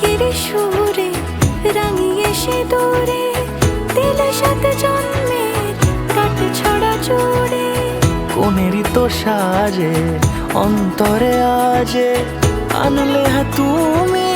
বিয়ের সুরে রাঙিয়ে সিঁদুরে দিলে সাথে জন্মের কাট ছড়া জুড়ে। কোনেরই তো সাজে অন্তরে আজে আনলে তুমি